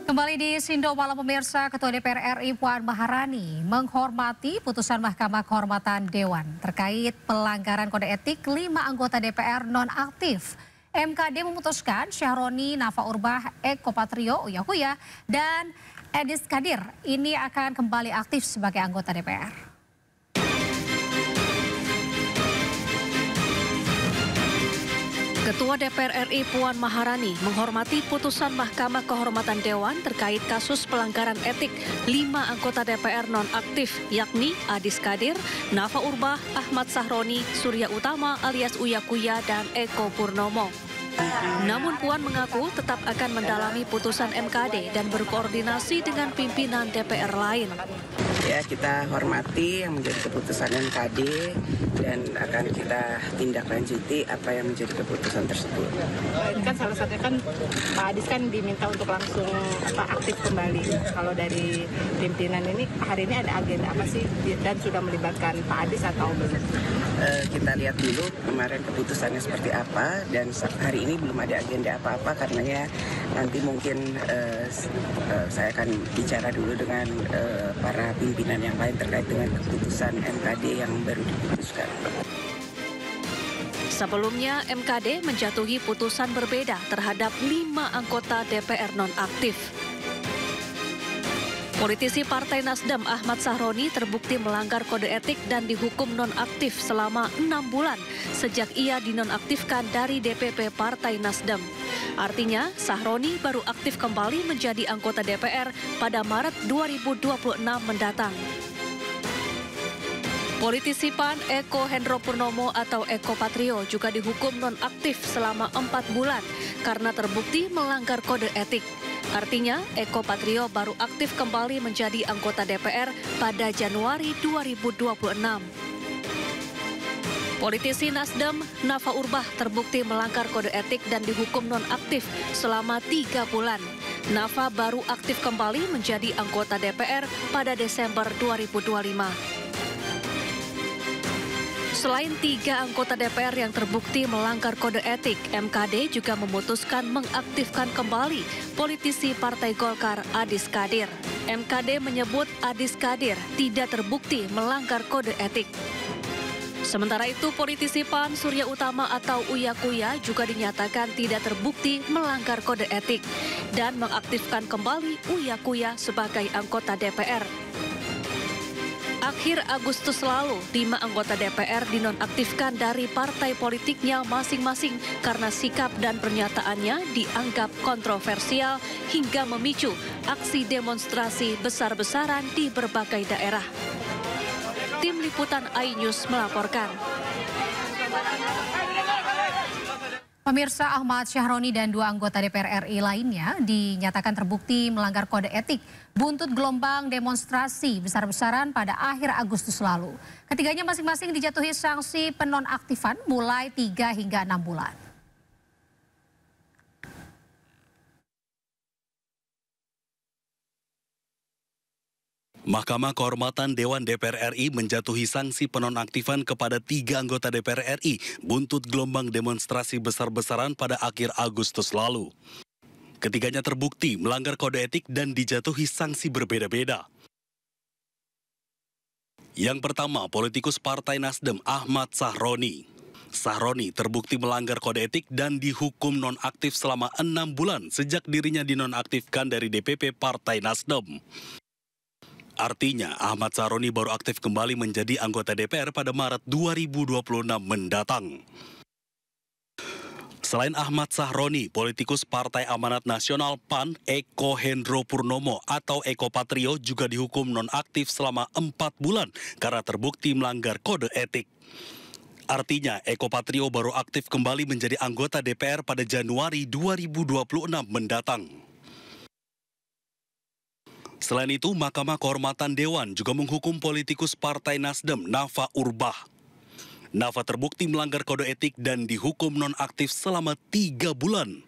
Kembali di Sindo Malam pemirsa, Ketua DPR RI Puan Maharani menghormati putusan Mahkamah Kehormatan Dewan terkait pelanggaran kode etik 5 anggota DPR nonaktif. MKD memutuskan Syahroni, Nafa Urbah, Eko Patrio, Uya Kuya, dan Edis Kadir ini akan kembali aktif sebagai anggota DPR. Ketua DPR RI Puan Maharani menghormati putusan Mahkamah Kehormatan Dewan terkait kasus pelanggaran etik 5 anggota DPR nonaktif yakni Adis Kadir, Nafa Urbah, Ahmad Sahroni, Surya Utama alias Uya Kuya, dan Eko Purnomo. Namun Puan mengaku tetap akan mendalami putusan MKD dan berkoordinasi dengan pimpinan DPR lain. Ya, kita hormati yang menjadi keputusan MKD dan akan kita tindak lanjuti apa yang menjadi keputusan tersebut. Kan salah satunya kan Pak Adis kan diminta untuk langsung aktif kembali. Kalau dari pimpinan ini hari ini ada agenda apa sih dan sudah melibatkan Pak Adis atau belum? Kita lihat dulu kemarin keputusannya seperti apa dan hari ini belum ada agenda apa-apa karena ya nanti mungkin saya akan bicara dulu dengan para pimpinan yang lain terkait dengan keputusan MKD yang baru diputuskan. Sebelumnya, MKD menjatuhi putusan berbeda terhadap 5 anggota DPR nonaktif. Politisi Partai Nasdem Ahmad Sahroni terbukti melanggar kode etik dan dihukum nonaktif selama 6 bulan sejak ia dinonaktifkan dari DPP Partai Nasdem. Artinya, Sahroni baru aktif kembali menjadi anggota DPR pada Maret 2026 mendatang. Politisi PAN Eko Hendro Purnomo atau Eko Patrio juga dihukum nonaktif selama 4 bulan karena terbukti melanggar kode etik. Artinya, Eko Patrio baru aktif kembali menjadi anggota DPR pada Januari 2026. Politisi Nasdem Nafa Urbah terbukti melanggar kode etik dan dihukum nonaktif selama 3 bulan. Nafa baru aktif kembali menjadi anggota DPR pada Desember 2025. Selain 3 anggota DPR yang terbukti melanggar kode etik, MKD juga memutuskan mengaktifkan kembali politisi Partai Golkar Adis Kadir. MKD menyebut Adis Kadir tidak terbukti melanggar kode etik. Sementara itu, politisi PAN Surya Utama atau Uya Kuya juga dinyatakan tidak terbukti melanggar kode etik dan mengaktifkan kembali Uya Kuya sebagai anggota DPR. Akhir Agustus lalu, 5 anggota DPR dinonaktifkan dari partai politiknya masing-masing karena sikap dan pernyataannya dianggap kontroversial hingga memicu aksi demonstrasi besar-besaran di berbagai daerah. Tim Liputan iNews melaporkan. Pemirsa, Ahmad Syahroni dan 2 anggota DPR RI lainnya dinyatakan terbukti melanggar kode etik buntut gelombang demonstrasi besar-besaran pada akhir Agustus lalu. Ketiganya masing-masing dijatuhi sanksi penonaktifan mulai 3 hingga 6 bulan. Mahkamah Kehormatan Dewan DPR RI menjatuhi sanksi penonaktifan kepada 3 anggota DPR RI buntut gelombang demonstrasi besar-besaran pada akhir Agustus lalu. Ketiganya terbukti melanggar kode etik dan dijatuhi sanksi berbeda-beda. Yang pertama, politikus Partai Nasdem Ahmad Sahroni. Sahroni terbukti melanggar kode etik dan dihukum nonaktif selama 6 bulan sejak dirinya dinonaktifkan dari DPP Partai Nasdem. Artinya, Ahmad Sahroni baru aktif kembali menjadi anggota DPR pada Maret 2026 mendatang. Selain Ahmad Sahroni, politikus Partai Amanat Nasional PAN Eko Hendro Purnomo atau Eko Patrio juga dihukum nonaktif selama 4 bulan karena terbukti melanggar kode etik. Artinya, Eko Patrio baru aktif kembali menjadi anggota DPR pada Januari 2026 mendatang. Selain itu, Mahkamah Kehormatan Dewan juga menghukum politikus Partai Nasdem Nafa Urbah. Nafa terbukti melanggar kode etik dan dihukum nonaktif selama 3 bulan.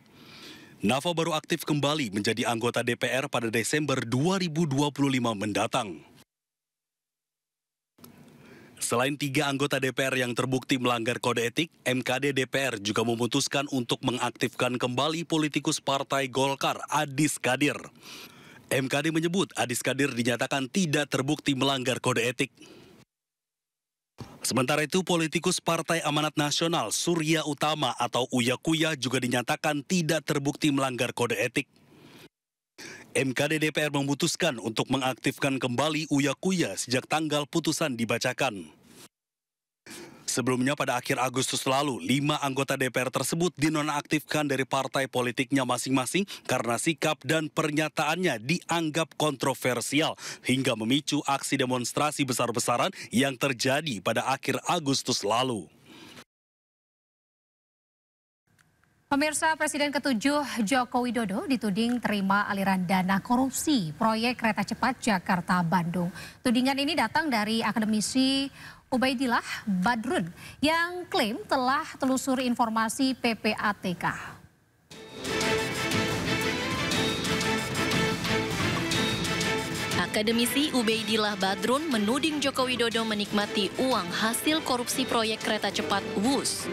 Nafa baru aktif kembali menjadi anggota DPR pada Desember 2025 mendatang. Selain 3 anggota DPR yang terbukti melanggar kode etik, MKD DPR juga memutuskan untuk mengaktifkan kembali politikus Partai Golkar Adis Kadir. MKD menyebut Adis Kadir dinyatakan tidak terbukti melanggar kode etik. Sementara itu, politikus Partai Amanat Nasional Surya Utama atau Uya Kuya juga dinyatakan tidak terbukti melanggar kode etik. MKD DPR memutuskan untuk mengaktifkan kembali Uya Kuya sejak tanggal putusan dibacakan. Sebelumnya pada akhir Agustus lalu, 5 anggota DPR tersebut dinonaktifkan dari partai politiknya masing-masing karena sikap dan pernyataannya dianggap kontroversial hingga memicu aksi demonstrasi besar-besaran yang terjadi pada akhir Agustus lalu. Pemirsa, Presiden ke-7 Joko Widodo dituding terima aliran dana korupsi proyek kereta cepat Jakarta-Bandung. Tudingan ini datang dari akademisi Ubaidillah Badrun yang klaim telah telusuri informasi PPATK. Akademisi Ubaidillah Badrun menuding Joko Widodo menikmati uang hasil korupsi proyek kereta cepat WUS.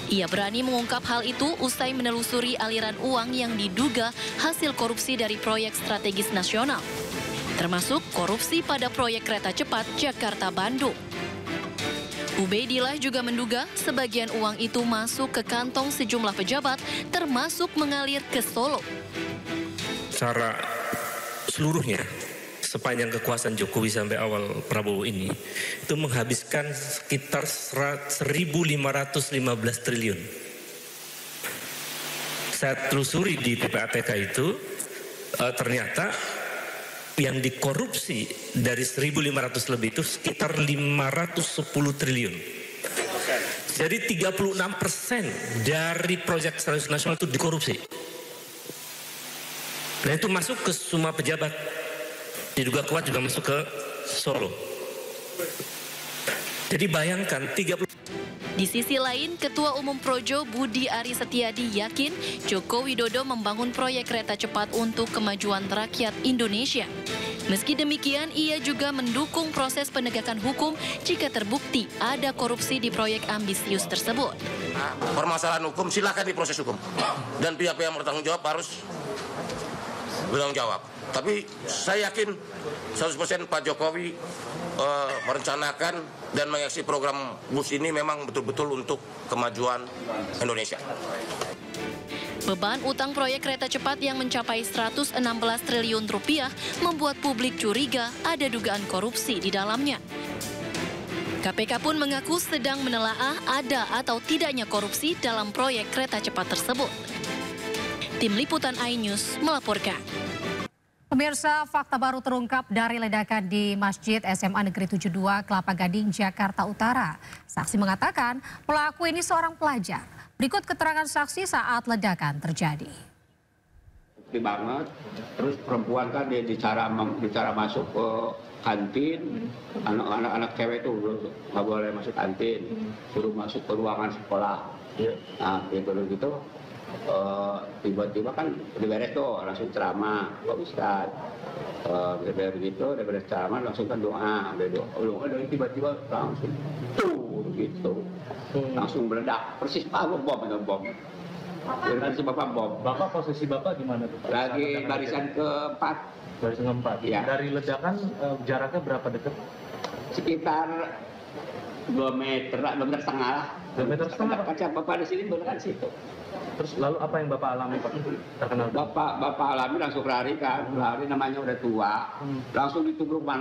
Ia berani mengungkap hal itu usai menelusuri aliran uang yang diduga hasil korupsi dari proyek strategis nasional, termasuk korupsi pada proyek kereta cepat Jakarta-Bandung. Ubaidillah juga menduga sebagian uang itu masuk ke kantong sejumlah pejabat, termasuk mengalir ke Solo. Secara seluruhnya, sepanjang kekuasaan Jokowi sampai awal Prabowo ini, itu menghabiskan sekitar 1.515 triliun. Saya telusuri di PPATK itu, ternyata yang dikorupsi dari 1.500 lebih itu sekitar 510 triliun. Jadi 36% dari proyek strategis nasional itu dikorupsi. Nah itu masuk ke semua pejabat. Diduga kuat juga masuk ke Solo. Jadi bayangkan 30. Di sisi lain, Ketua Umum Projo Budi Ari Setiadi yakin Joko Widodo membangun proyek kereta cepat untuk kemajuan rakyat Indonesia. Meski demikian, ia juga mendukung proses penegakan hukum jika terbukti ada korupsi di proyek ambisius tersebut. Permasalahan hukum silakan diproses hukum. Dan pihak-pihak yang bertanggung jawab harus bertanggung jawab. Tapi saya yakin 100% Pak Jokowi merencanakan dan mengeksekusi program BUS ini memang betul-betul untuk kemajuan Indonesia. Beban utang proyek kereta cepat yang mencapai 116 triliun rupiah membuat publik curiga ada dugaan korupsi di dalamnya. KPK pun mengaku sedang menelaah ada atau tidaknya korupsi dalam proyek kereta cepat tersebut. Tim Liputan iNews melaporkan. Pemirsa, fakta baru terungkap dari ledakan di Masjid SMA Negeri 72 Kelapa Gading, Jakarta Utara. Saksi mengatakan pelaku ini seorang pelajar. Berikut keterangan saksi saat ledakan terjadi. Bukti banget, terus perempuan kan dia bicara masuk ke kantin, anak-anak cewek itu nggak boleh masuk kantin, suruh masuk ke ruangan sekolah. Nah, gitu. Tiba-tiba kan udah beres tuh, langsung ceramah, Pak Ustadz. Beres ceramah langsung kan doa, tiba-tiba langsung gitu, langsung meledak, persis bom. Beneran si Bapak bom. Bapak posisi Bapak di mana tuh? Lagi barisan keempat. Barisan keempat. Ya. Dari ledakan jaraknya berapa dekat? Sekitar 2 meter setengah lah. 2 meter setengah. Kaca Bapak di sini beneran situ. Terus lalu apa yang Bapak alami Pak? Terkenal. Bapak alami langsung lari kan, lari namanya udah tua, langsung ditubruk mana.